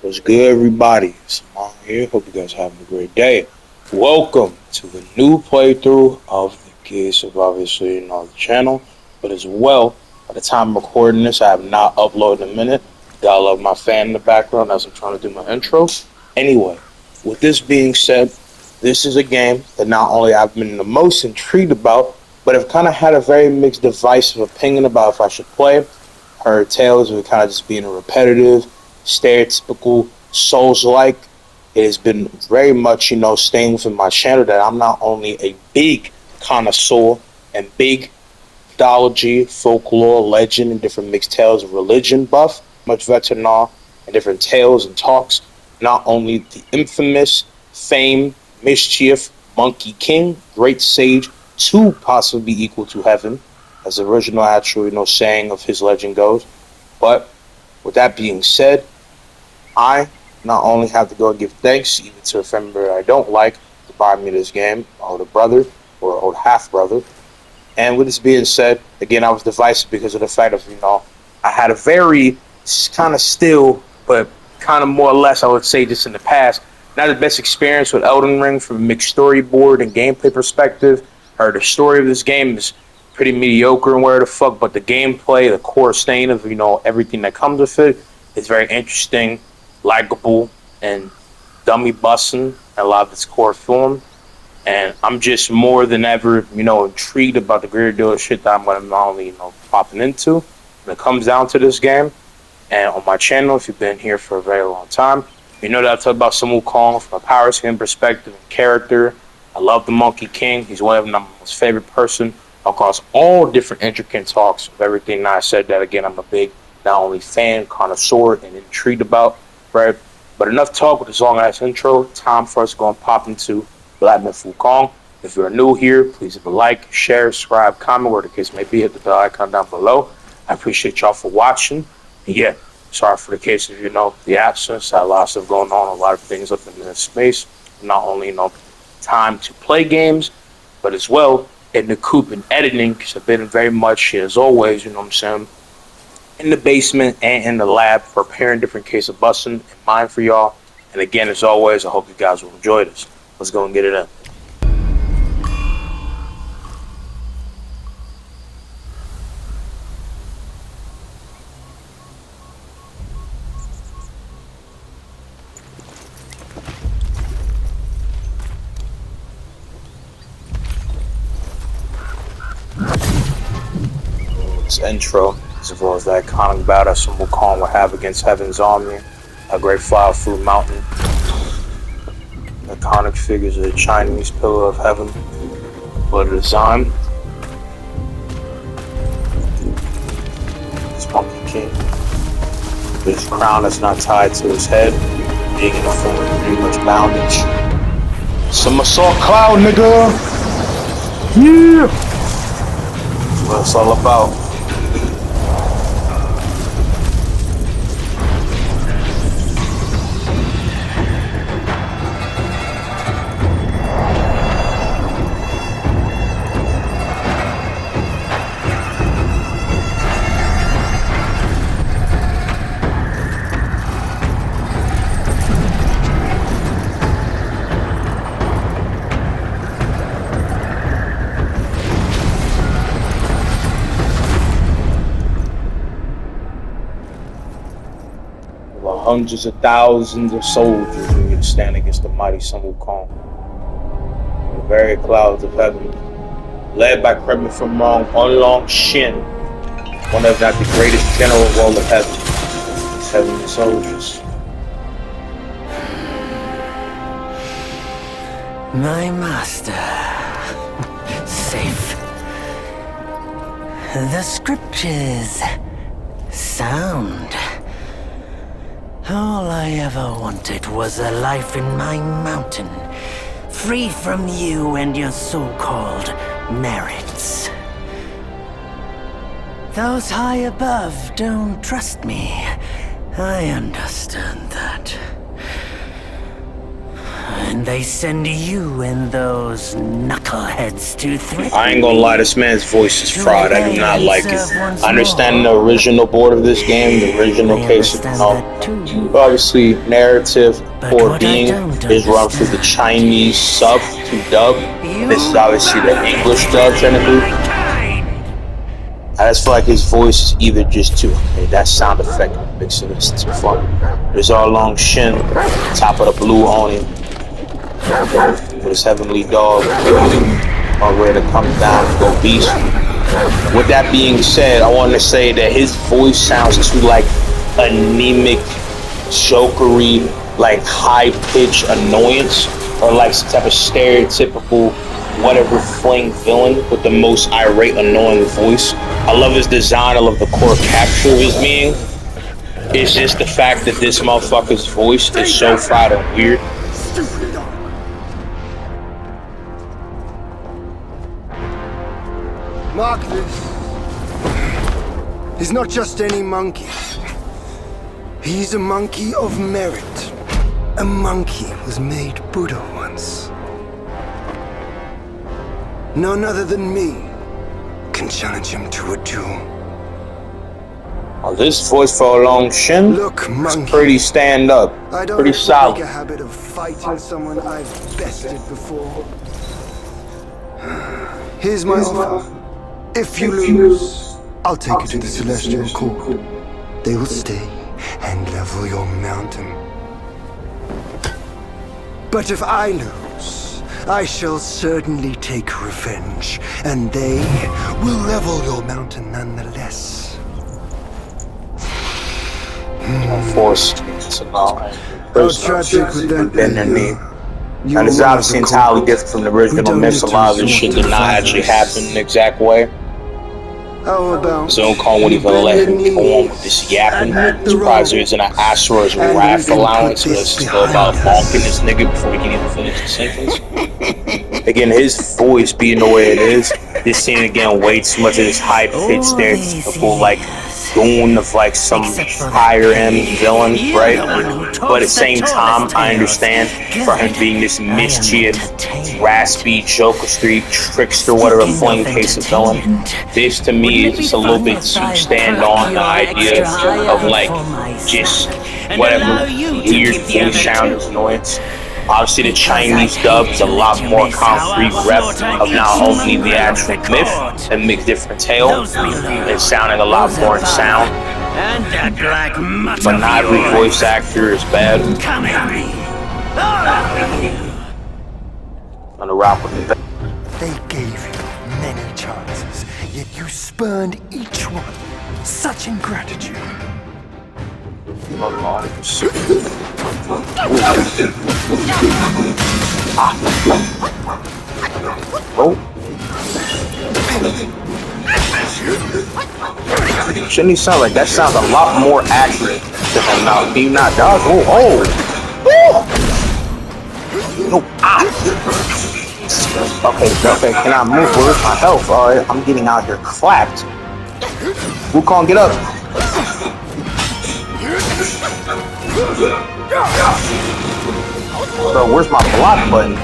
What's good, everybody? It's Amon here. Hope you guys are having a great day. Welcome to the new playthrough of the case of obviously the channel, but as well, by the time I'm recording this, I have not uploaded in a minute. Gotta love my fan in the background as I'm trying to do my intro. Anyway, with this being said, this is a game that not only I've been the most intrigued about, but I've kind of had a very mixed divisive opinion about if I should play. Heard tales of it kind of just being a repetitive, stereotypical Souls-like. It has been very much, staying within my channel that I'm not only a big connoisseur and big mythology, folklore, legend, and different mixed tales of religion buff, much veteran and different tales and talks. Not only the infamous, famed, mischief, Monkey King, great sage, to possibly be equal to heaven, as the original actual, saying of his legend goes. But with that being said, I not only have to go and give thanks even to a family member I don't like to buy me this game, my older brother or old half brother. And with this being said, again, I was divisive because of the fact of, I had a very kind of still, but kind of more or less, I would say, just in the past, not the best experience with Elden Ring from a mixed storyboard and gameplay perspective. Heard the story of this game is pretty mediocre and where the fuck, but the gameplay, the core stain of, everything that comes with it is very interesting, likable, and dummy busting in a lot of its core form. And I'm just more than ever, intrigued about the greater deal of shit that I'm gonna not only, popping into when it comes down to this game. And on my channel, if you've been here for a very long time, you know that I talk about Sun Wukong from a power skin perspective and character. I love the Monkey King. He's one of my most favorite person across all different intricate talks of everything that I said. That again, I'm a big, not only fan, connoisseur, and intrigued about, right? But enough talk with this long ass intro. Time for us to go and pop into Black Myth Wukong. If you're new here, please leave a like, share, subscribe, comment, where the case may be. Hit the bell icon down below. I appreciate y'all for watching. And yeah, sorry for the case of, the absence. I had lots of going on, a lot of things up in this space. Not only, time to play games, but as well in the coop and editing, because I've been very much, as always, in the basement and in the lab preparing different case of busting in mind for y'all. And again, as always, I hope you guys will enjoy this. Let's go and get it in. This intro, as well as the iconic battle Sun Wukong will have against Heaven's army, a great fire through mountain. Iconic figures of the Chinese pillar of heaven, blood of design. This Monkey King, with his crown that's not tied to his head, being in the form of pretty much bondage. Some assault cloud, nigga! Yeah! That's what it's all about. Hundreds of thousands of soldiers who would stand against the mighty Sun Wukong. The very clouds of heaven, led by, correct me if I'm wrong, Long Shin, one of not the greatest general of all of heaven, his heavenly soldiers. My master, safe. The scriptures, sound. All I ever wanted was a life in my mountain, free from you and your so-called merits. Those high above don't trust me. I understand that. And they send you and those knuckleheads to threaten I ain't gonna lie, this man's voice is fried. I do not like it. I understand the original board of this game, the original case of obviously narrative or being is run through the Chinese sub to dub. This is obviously the English dub technically. I just feel like his voice is either just too okay, that sound effect makes it too fun. There's our long shin, top of the blue on him. With his heavenly dog on ready to come down and go beast. With that being said, I want to say that his voice sounds too like anemic, jokery, like high-pitched annoyance, or like some type of stereotypical whatever fling villain with the most irate, annoying voice. I love his design, I love the core capture of his being. It's just the fact that this motherfucker's voice is so fried and weird. Mark this. He's not just any monkey. He's a monkey of merit. A monkey was made Buddha once. None other than me can challenge him to a duel. Oh, this voice for a long shin. Look, monkey. Pretty stand up. I don't pretty solid. make a habit of fighting someone I've bested before. Here's my offer. If you lose, I'll take you to the Celestial Court. They will stay and level your mountain. But if I lose, I shall certainly take revenge, and they will level your mountain nonetheless. Forced to know. How tragic would that be? And it's obviously entirely different from the original myths. A lot of this shit did not actually happen in the exact way. How about Zonecon wouldn't even let him go on with this yapping. Surprised there isn't an Asura's wrath allowance, but it's still about bonking this nigga before he can even finish the sentence. Again, his voice being the way it is, this scene again way too much of this high-pitched stereotypical like goon of like some higher end villain, right? But at the same time, I understand for him being this mischief, raspy, Joker Street, trickster, whatever fling case of villain. This to me is just a little bit too stand on the idea of like just whatever weird voice sound is annoyance. Obviously, the Chinese dub is a lot more concrete rep of not only the actual myth and make different tale, and sounding a lot more in sound. But not every voice actor is bad. I'm gonna rock with the. they gave you many chances, yet you spurned each one. Such ingratitude. Oh. Shouldn't he sound like that? Sounds a lot more accurate than him now. Can you not dodge? Oh, oh! No, ah! Okay, can I move? Where's my health? Alright, I'm getting out here clapped. Wukong, get up! Bro, where's my block button?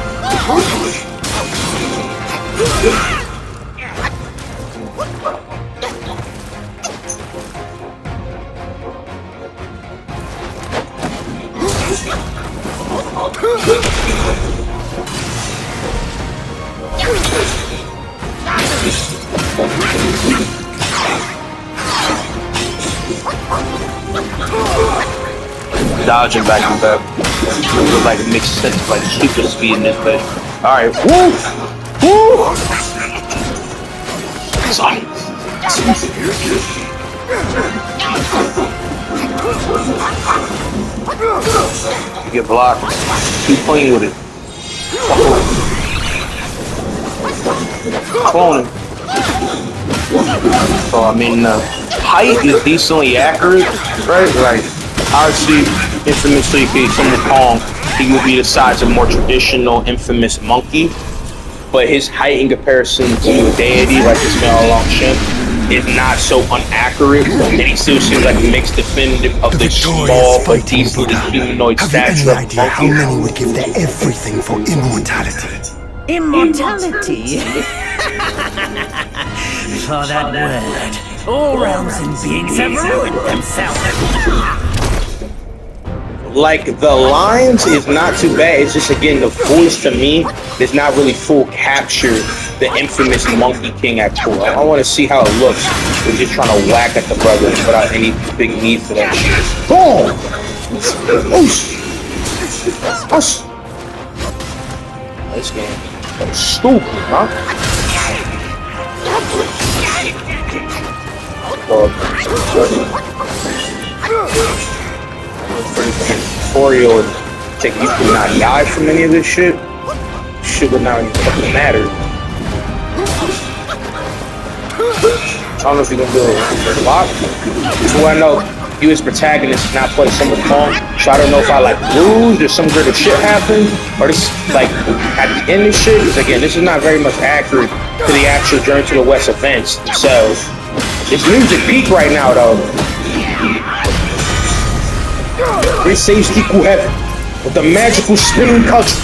Dodging back and back. It would like makes sense like super speed in this bitch. Alright, woo! Woo! Sorry. You get blocked. Keep playing with it. Cloning. So I mean, height is decently accurate, right? Like, obviously, infamously, from the Kong, he would be the size of a more traditional, infamous monkey. But his height in comparison to a deity like this man Long Shin is not so unaccurate, and he still seems like a mixed definitive of The the victorious small but fighting decently Buddha. humanoid Have you any stature of idea how monkey. many would give their everything for immortality? Immortality? For that word, all realms and beings have ruined themselves. Like, the lines is not too bad. It's just, again, the voice to me does not really full capture the infamous Monkey King at core. I want to see how it looks. We're just trying to whack at the brother without any big need for that shit. Boom! Oosh! This game is stupid, huh? Tutorial and think you could not die from any of this shit. Shit would not even fucking matter. I don't know if you're gonna do it a lot. So I know you as protagonist not play so much long, so I don't know if I like lose or some greater shit happened, or this like at the end of shit. Because again, this is not very much accurate to the actual Journey to the West events themselves. This music peak right now though. It saves equal heaven with the magical spinning country.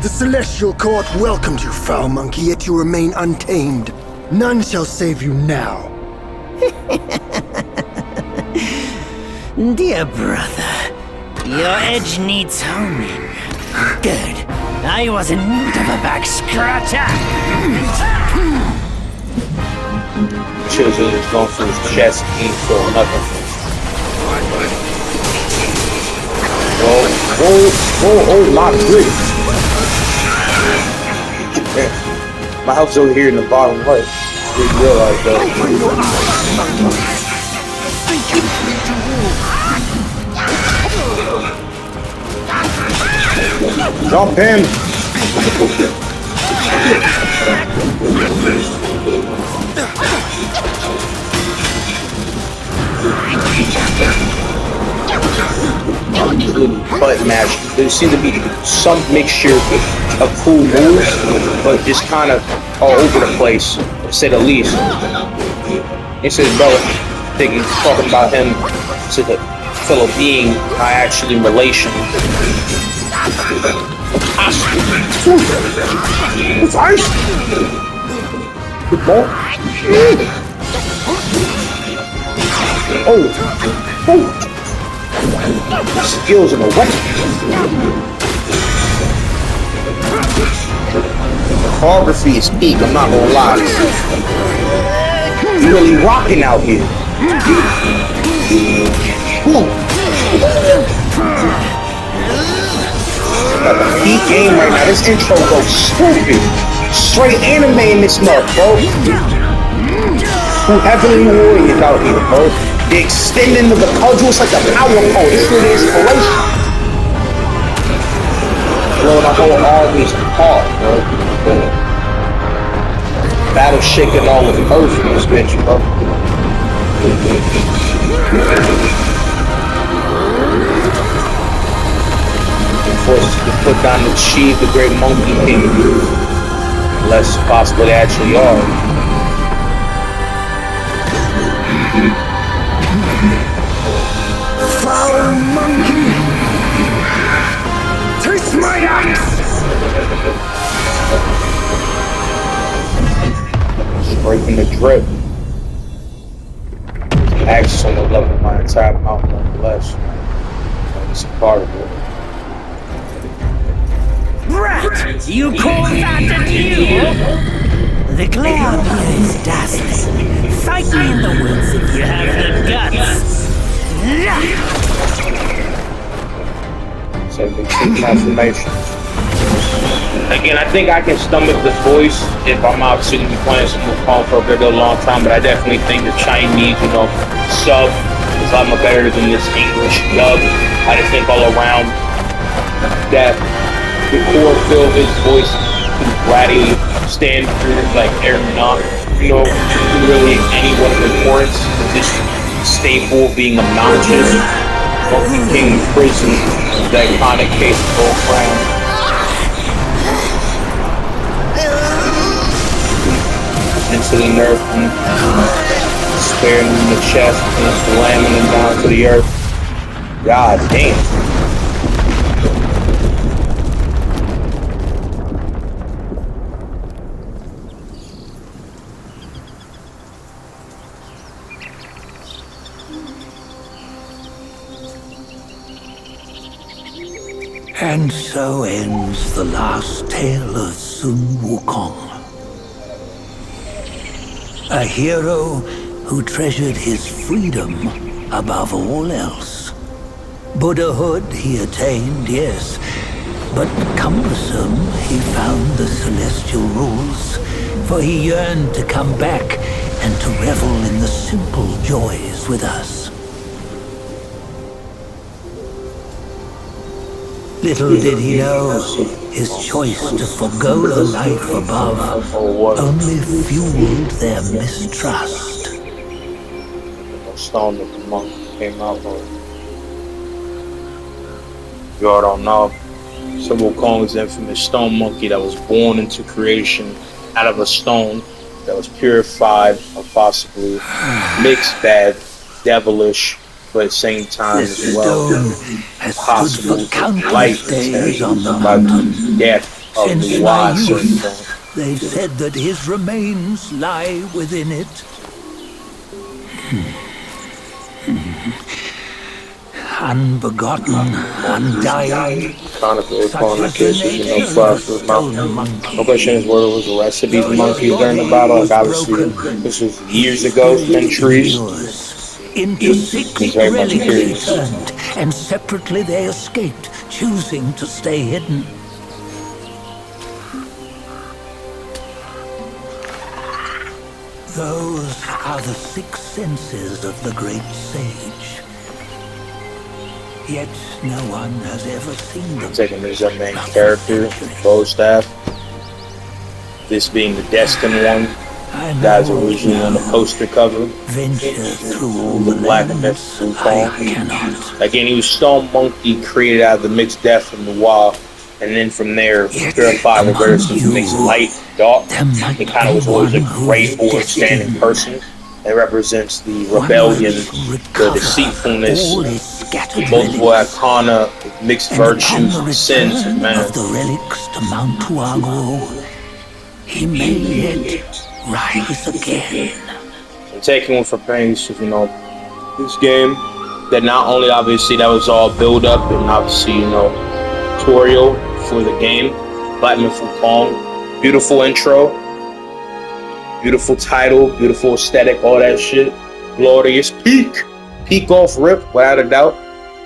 The Celestial Court welcomed you, foul monkey, yet you remain untamed. None shall save you now. Dear brother, your edge needs homing. Good. I was in need of a back scratcher. Children is going for his chest and for nothing. Oh, my goodness. My health's over here in the bottom right. I didn't realize that. Jump in! Butt mash. There seems to be some mixture of cool moves, but just kind of all over the place, to say the least. It says, bro, thinking, talking about him to the fellow being, not actually in relation. It's ice! Good ball. Oh! Skills in a weapon. Choreography is peak, I'm not gonna lie. You're really rocking out here. Got the peak game right now. This intro goes stupid. Straight anime in this mug, bro. Two heavenly warriors out here, bro. The extending of the cudgels like a power pole. This is the inspiration. Blowing the whole armies apart, bro. Battle shaking all of the earth in this bitch, bro. Forces to put down and achieve the great Monkey King. Unless possible they actually are. Foul monkey! Taste my axe! Breaking the drip. Axe on the level of my entire mountain, nonetheless. It's a part of it. Rat! You call that a duel? The glare up here is dazzling. Fight me in the woods if you have the guts. So big transformation. Again, I think I can stomach this voice if I'm obviously going to be playing some Kong for a very long time, but I definitely think the Chinese, sub is a lot more better than this English dub. I just think all around that the core feel of his voice gladly stand through like air not, really anyone of importance, just staple being obnoxious. Monkey King Prison, the iconic case of Gold Crown. mentally nerfed him, sparing him in the chest, and slamming him down to the earth. God damn. And so ends the last tale of Sun Wukong. A hero who treasured his freedom above all else. Buddhahood he attained, yes, but cumbersome he found the celestial rules, for he yearned to come back and to revel in the simple joys with us. Little did he know, his choice to forgo the life above only fueled their mistrust. The stone that the monk came out of. You all don't know. Sun Wukong's infamous stone monkey that was born into creation out of a stone that was purified or possibly mixed bad, devilish, but at the same time This as well stone has possible stood for countless life days on the by mountain. death of Since the my wise youth, serpent. they've said that his remains lie within it. Unbegotten, undying, Chronicles such upon the was the cases, you know, nature far of from the mountain. stone monkey. No question is where was arrested these Though monkeys his during the body battle. Like was obviously, broken, this was years ago, centuries. Into six It's very much relics he curious. turned, and separately they escaped, choosing to stay hidden. Those are the six senses of the great sage. Yet no one has ever seen them. Taking this up main character, Bow Staff. This being the destined one. Guys originally on the poster cover. Venture through all The the Black lands Myth I Wukong. cannot. Again, he was Stone Monkey created out of the mixed death from the wild. And then from there, Yet purified the among verse of you, mixed light, dark. there might He kind of be was always a one who gray is board standing destined. person. It represents the One rebellion, must the recover deceitfulness, all his scattered multiple relics, arcana, mixed and upon virtues, the and sins of return man. of the relics to Mount Tuago, he may yet rise again. And taking one for pains of, you know, this game, that not only obviously that was all build up and obviously, you know, tutorial for the game, Black Myth Wukong, beautiful intro, beautiful title, beautiful aesthetic, all that shit, glorious, peak off rip, without a doubt.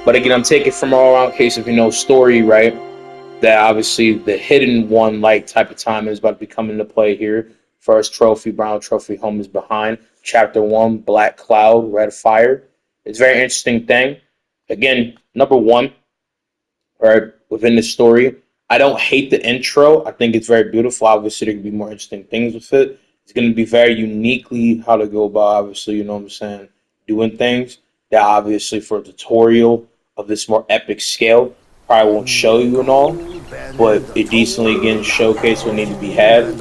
But again, I'm taking from all around case of, you know, story, right? That obviously the hidden one like type of time is about to be coming into play here. First trophy, brown trophy, home is behind. Chapter 1, Black Cloud, Red Fire. It's a very interesting thing. Again, number one, right, within the story, I don't hate the intro. I think it's very beautiful. Obviously, there could be more interesting things with it. It's going to be very uniquely how to go about, obviously, you know what I'm saying, doing things that obviously for a tutorial of this more epic scale probably won't show you and all, but it decently again showcase what needs to be had.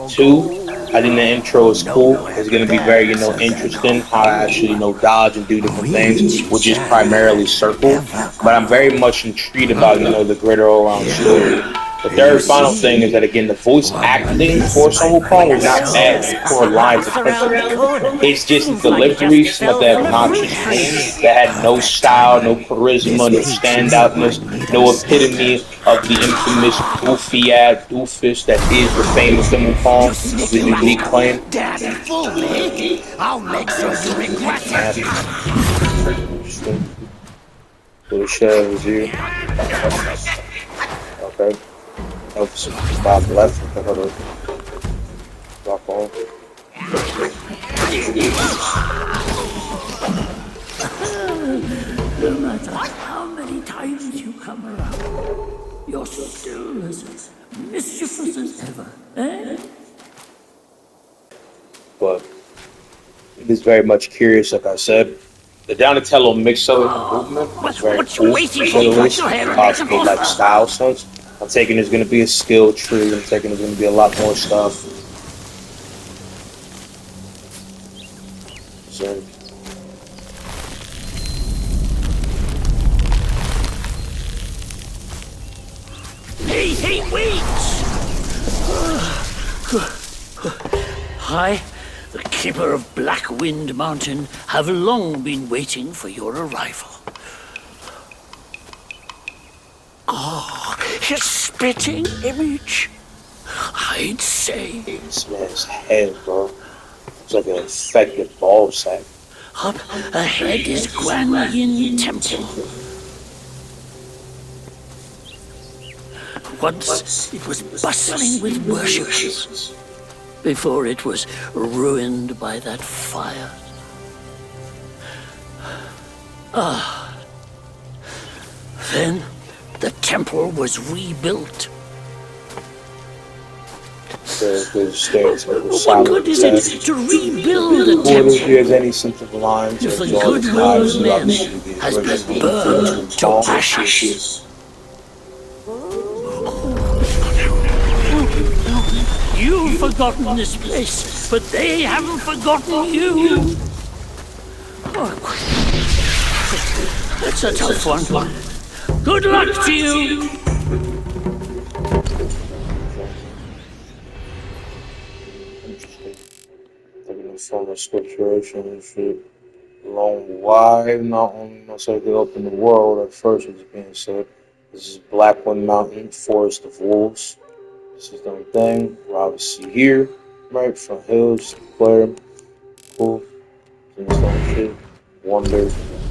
Two, I think the intro is cool. It's going to be very, you know, interesting how to actually, you know, dodge and do different things, which is primarily circle. But I'm very much intrigued about, you know, the greater all-around story. The third final thing is that, again, the voice acting for Sun Wukong was not bad. The core lines of principle. It's just delivery, some of that obnoxious things that had no style, no charisma, no standoutness, no epitome of the infamous goofy-ass doofus that is the famous Sun Wukong of his unique claim. Daddy, fully, I'll make sure you regret it. Interesting. So the shell is here. Okay. Oh, Bob left. Okay, hold on. Drop on. No matter how many times you come around, you're still as mischievous as ever, eh? But it is very much curious, like I said. The Donatello mix-up movement is very cool. Possible like style sense. I'm taking there's going to be a skill tree. I'm taking there's going to be a lot more stuff. So, Hey, wait! I, the keeper of Blackwind Mountain, have long been waiting for your arrival. His spitting image. I'd say. this man's head, bro. It's like an infected ball sack. Up ahead is Guan Yin Temple. Once it was bustling with worshippers, before it was ruined by that fire. Then the temple was rebuilt. What good is it to rebuild a temple If any simple lines if the goodwill of men has been burned to ashes? You've forgotten this place, but they haven't forgotten you. That's a tough one. Good luck to you. interesting. Taking the form of scripturation and shit. Long why not only must I get up in the world at first was being said. This is Blackwind Mountain, Forest of Wolves. This is the thing. We're obviously here, right? Front hills, Claire, cool. Sandstone shit. Wonder.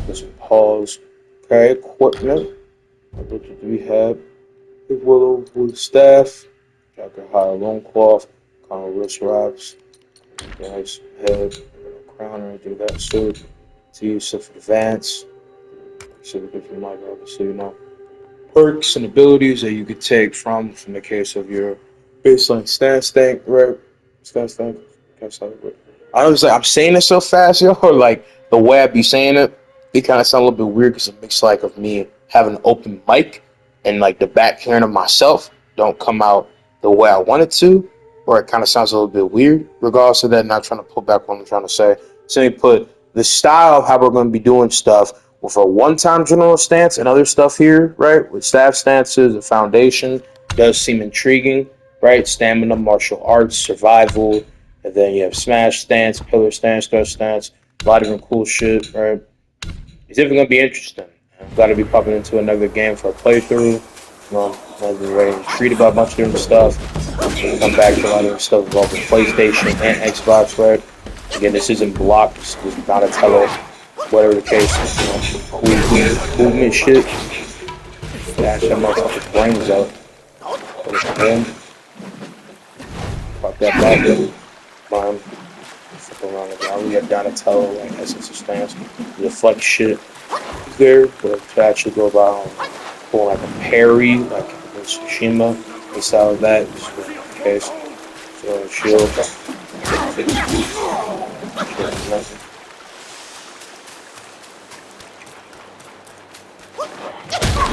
There's some pause. Okay, equipment. What do we have? Big willow wood staff. Jacket high loincloth. Kind of wrist wraps. Nice head. Crown or anything of that sort. To use stuff advance. So if you might obviously, perks and abilities that you could take from the case of your baseline stance tank, right? Stance tank. I was like, I'm saying it so fast, yo, or like the way I be saying it, it kind of sounds a little bit weird because it makes like of me having an open mic and like the back hearing of myself don't come out the way I want it to, or it kind of sounds a little bit weird. Regardless of that, not trying to pull back what I'm trying to say. Simply put, the style of how we're going to be doing stuff with a one-time general stance and other stuff here, right? With staff stances, the foundation does seem intriguing, right? Stamina, martial arts, survival, and then you have smash stance, pillar stance, thrust stance, a lot of different cool shit, right? It's definitely gonna be interesting. I'm glad to be popping into another game for a playthrough. I've been very intrigued about a bunch of different stuff. Come back to a lot of different stuff involving PlayStation and Xbox, right? Again, this isn't blocked, this is Donatello, whatever the case is, movement shit. Dash that motherfucker's brains out. Put it in. Fuck that back. Mine. Fuck around the ground. We got Donatello, like essence of stance. The flex shit is there, but to actually go about pulling like a parry, like in Tsushima, inside of that is the case. So, shield.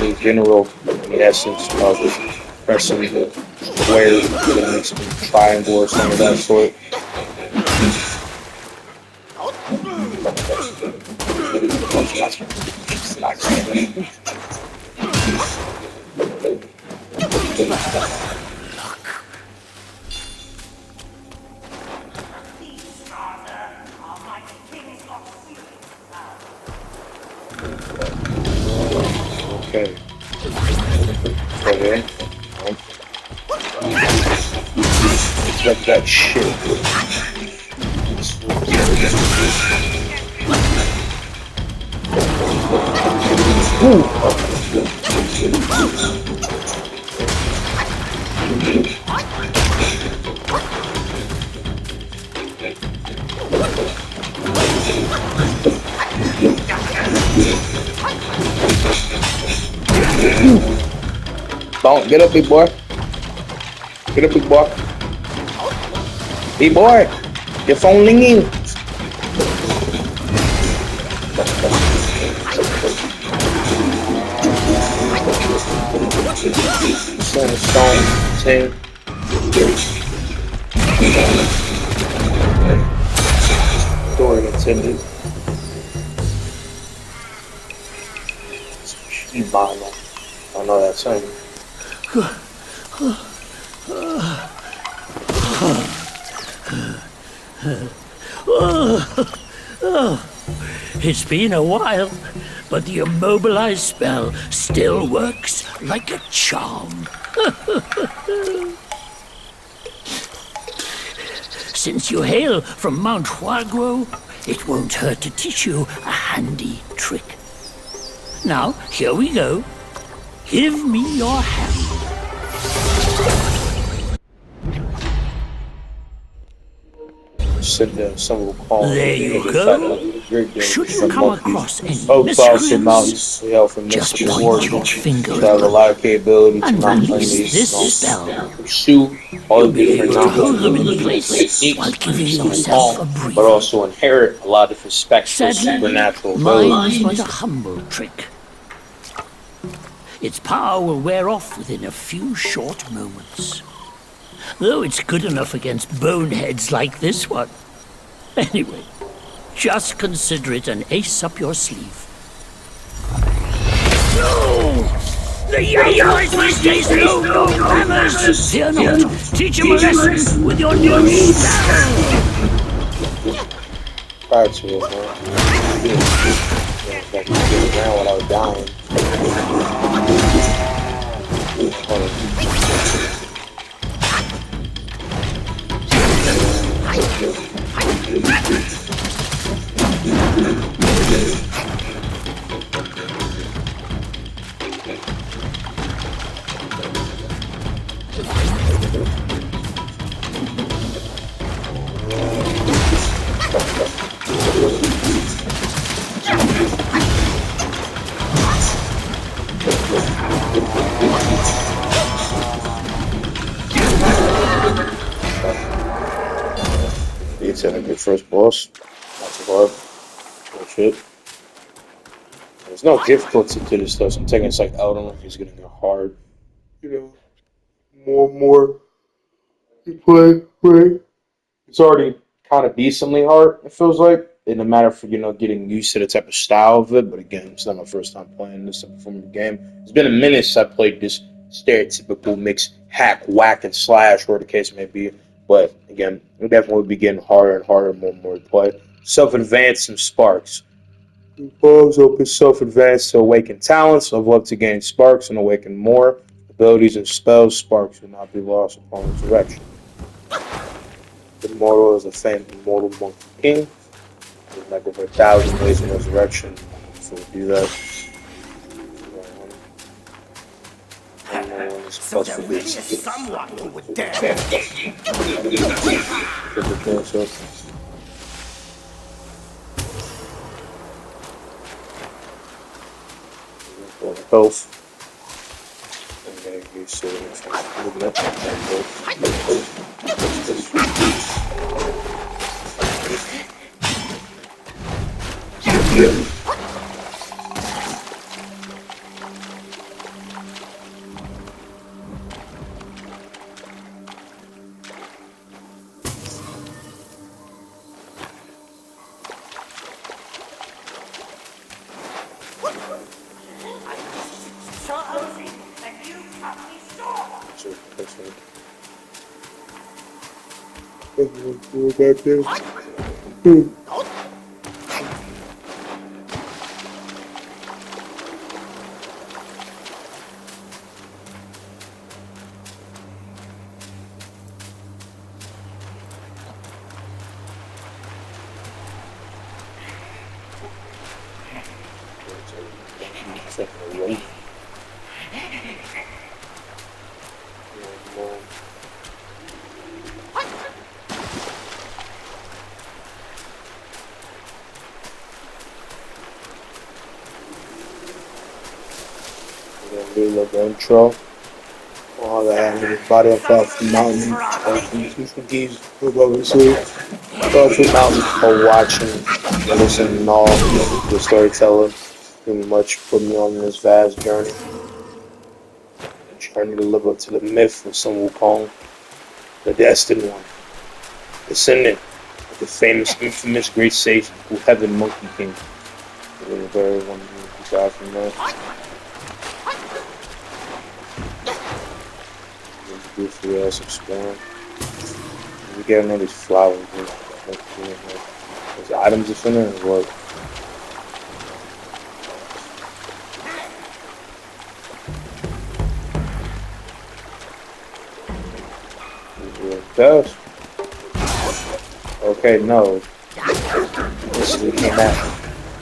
In general, in essence, of pressing the square, then make some triangle or something of that sort. Okay. Okay. Expect that shit. Don't get up, big boy. Get up, big boy. Big boy, your phone ringing. Stone, Dorian intended. Ibana. I know that saying. It's been a while, but the immobilized spell still works like a charm. Since you hail from Mount Huagro, it won't hurt to teach you a handy trick. Now, here we go. Give me your hand. Sit there, some will call There you go. Should you come across any miscreants, just point your finger have a lot of capability to and not release this spell. pursue all You'll the be different able to hold them in techniques, place while giving yourself a but breather. also inherit a lot of different spectral Sadly, supernatural mine abilities. is but a humble trick. Its power will wear off within a few short moments. Though it's good enough against boneheads like this one. Anyway, just consider it an ace up your sleeve. No! The young boys these days know no manners! Fear not, teach him a lesson with your new spell! Prior to it, man. Like, getting around when I was dying. It's a good first boss. Not too hard. No shit. There's no difficulty to this stuff. So I'm taking it's like, I don't know if it's gonna get hard. You know, more and more you play. It's already kind of decently hard, it feels like. In a matter of, getting used to the type of style of it. But again, it's not my first time playing this type of form of game. It's been a minute since I played this stereotypical mix hack, whack, and slash, or the case may be. But again, it definitely will be getting harder and harder more and more to play. Self-advance and sparks. Balls open self-advance to awaken talents. Level up to gain sparks and awaken more. Abilities and spells. Sparks will not be lost upon resurrection. Immortal is a famed immortal monkey king. There's like over 1,000 ways of resurrection. So we'll do that. So there really is someone who would dare. Health. Intro. All that body up off the mountain. Obviously, off the mountain for watching, listening, and all the storyteller. Pretty much put me on this vast journey. Journey to live up to the myth of Sun Wukong, the destined one, descendant The famous, infamous, great safe, Heaven Monkey King. The very one who died from that. This goofy ass exploring. We get all these flowers. There's items to finish or what? Does. Okay, no. This is came out.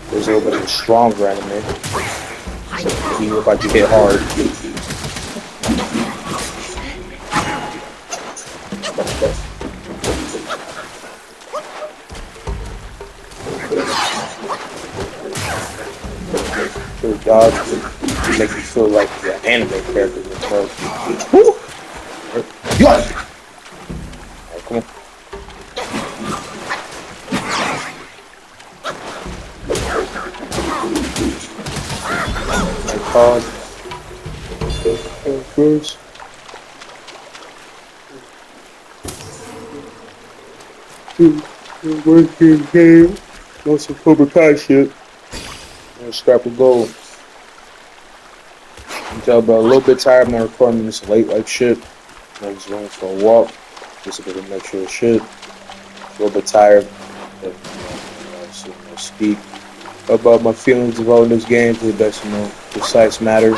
There's a little bit of a stronger enemy. So you look like you hit hard. So dodge make you feel like the anime character in the world. Woo! Yes! Alright, come on. Pause. First. Working game. Want some Cobra Kai shit. And a scrap of gold. You can tell, but a little bit tired. I'm not recording this late like shit. I was going for a walk. Just a bit of extra shit. A little bit tired. But, I speak about my feelings about this game to the best of my precise matter.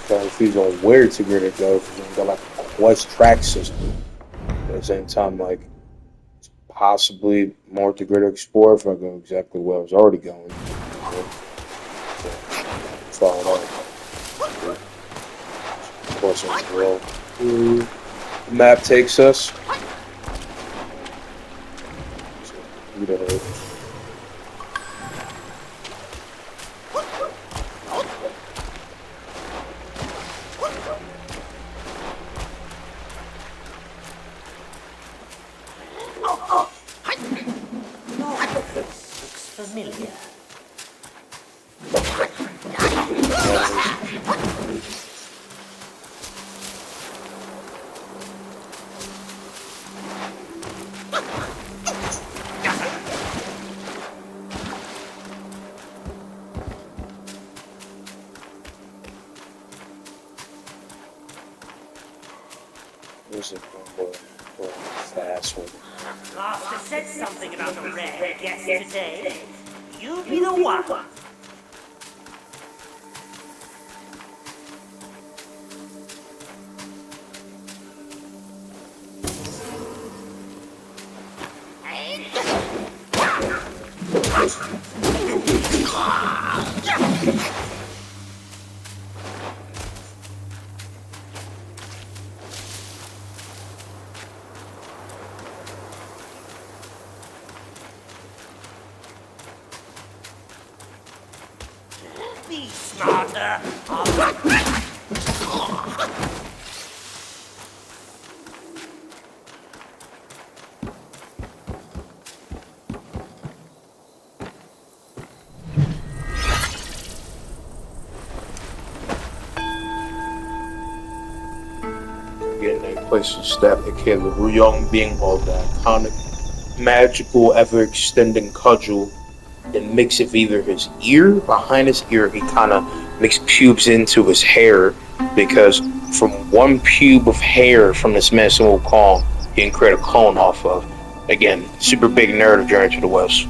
Trying to feel on where to get it though, because we got like a quest track system. But at the same time, like it's possibly more to greater explore if I go exactly where I was already going. Follow it up. Of course, well, the map takes us. Familiar. There's a fast one. Master said something about a rare guest today. You be the one. Be smarter. Getting a place to stab the kid with Ryong being all the iconic, magical, ever extending cudgel. Then mix it with either his ear, behind his ear, he kind of makes pubes into his hair because from one pube of hair from this Master Kong, he can create a clone off of. Again, super big narrative journey to the west.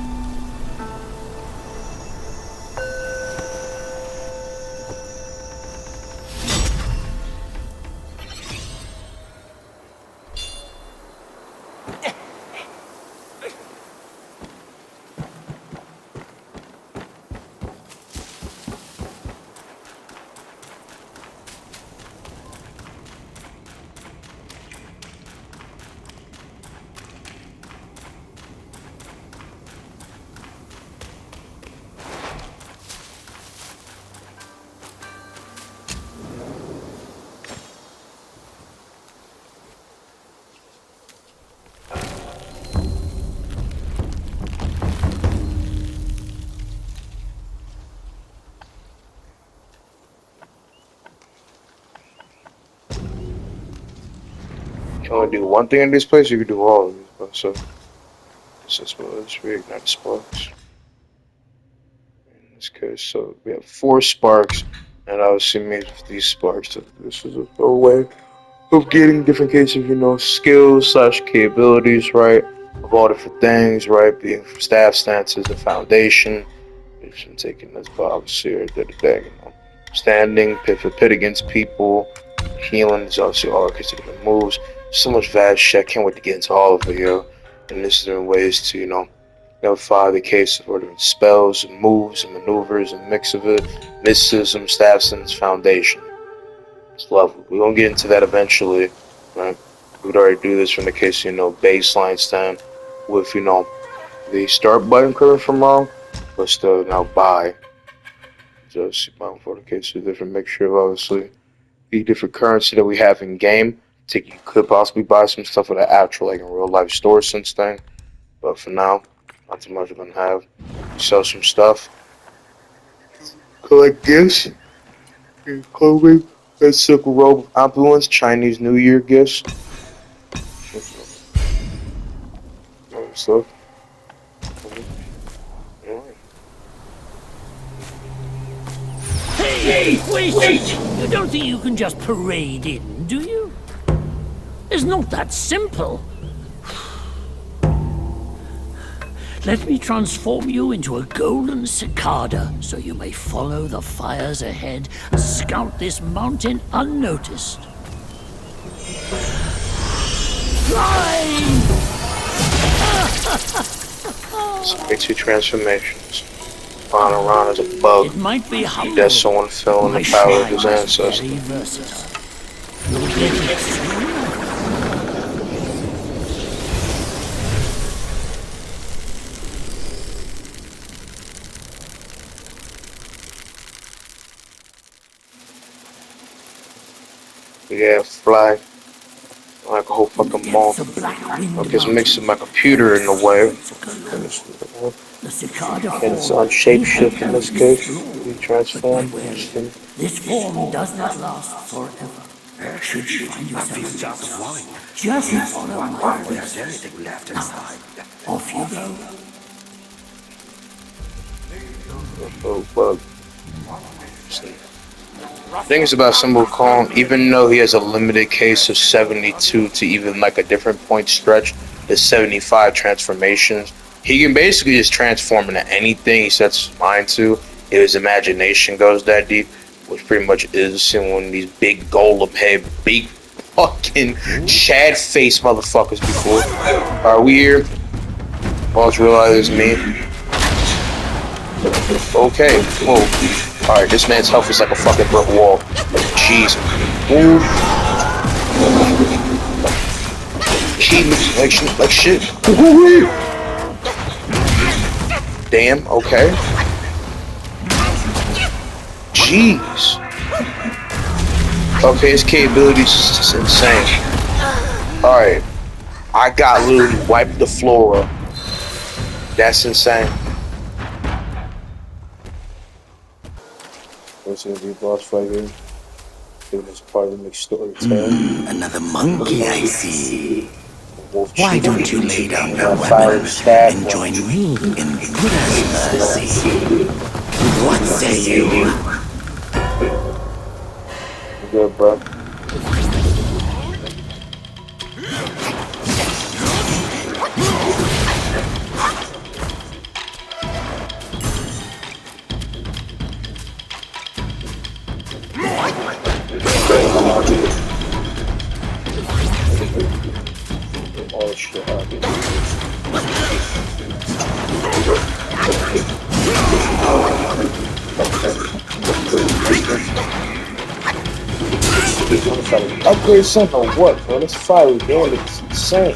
You only do one thing in this place, you can do all of these. So That's what let's reignite sparks. In this case, so we have 4 sparks, and obviously made with these sparks. So this is a way of getting different cases of, skills slash capabilities, right? Of all different things, right? Being from staff stances, a foundation. We've been taking this Bob here the other day, Standing, pit for pit against people, healing is obviously all kinds of different moves. So much vast shit. I can't wait to get into all of it, yo. And this is different ways to, notify the case of different spells and moves and maneuvers and mix of it, mysticism, staff stance, foundation. It's lovely. We're gonna get into that eventually, right? We could already do this from the case, baseline stand with, the start button, correct me if I'm wrong, but still now buy. Just for the case of a different mixture of obviously the different currency that we have in game. You could possibly buy some stuff with an actual like in real life store since then. But for now, not too much of them have. Sell some stuff. Collect gifts. Clothing. Red Silk Robe of Opulence. Chinese New Year gifts. Stuff. Hey, wait! You don't think you can just parade in, do you? It's not that simple. Let me transform you into a golden cicada so you may follow the fires ahead and scout this mountain unnoticed. Fly! So make 2 transformations. AmonRa as a bug. It might be humble. That's someone feeling the power of his ancestors. You'll get it soon. Yeah, fly. Like a whole fucking moth. I guess mixing my computer in a way. And it's on shapeshift in this case. We transform. This form does not last forever. Should you find yourself in wine, just follow my voice. Now, off you go. Oh, bug. Things about Symbol Calm, even though he has a limited case of 72 to even like a different point stretch, the 75 transformations, he can basically just transform into anything he sets his mind to if his imagination goes that deep, which pretty much is seeing one of these big golem head, big fucking Chad face motherfuckers before. Are we here? Boss realize it's me. Okay, whoa. Alright, this man's health is like a fucking brick wall. Jeez. Ooh. He looks like shit. Woo-hoo-wee. Damn, okay. Jeez. Okay, his capabilities is just insane. Alright. I got literally wiped the floor up. That's insane. What's gonna be a boss fight here? Doing this part of the mixed story tale. Another monkey, I see. Why don't you lay down your weapon and join me in Buddha's mercy? What say you? Good, bro. All shit up. Upgrade something or what, bro? This fire damage is insane.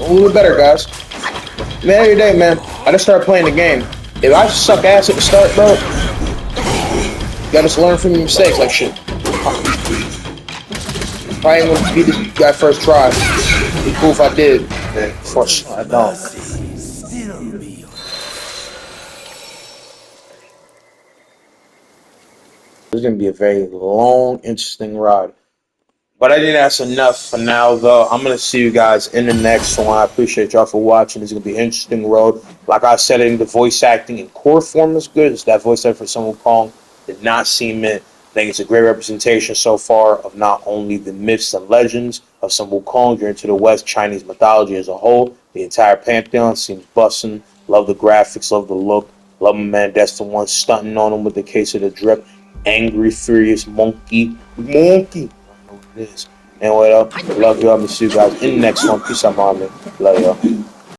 A little better, guys. Man, every day, man. I just started playing the game. If I suck ass at the start, bro, you gotta just learn from your mistakes. Like shit. Probably ain't gonna be this guy first try. It'd be cool if I did. Man, unfortunately, I don't. This is gonna be a very long, interesting ride. But I think that's enough for now, though. I'm going to see you guys in the next one. I appreciate y'all for watching. It's going to be an interesting road. Like I said, the voice acting in core form is good. It's that voice acting for Sun Wukong did not seem it. I think it's a great representation so far of not only the myths and legends of Sun Wukong, you're into the West Chinese mythology as a whole. The entire pantheon seems bussin'. Love the graphics, love the look. Love my man, that's the one stunting on him with the case of the drip. Angry, furious monkey. Monkey. This. And what up? Love y'all. I'm gonna see you guys in the next one. Peace out, man. Love y'all.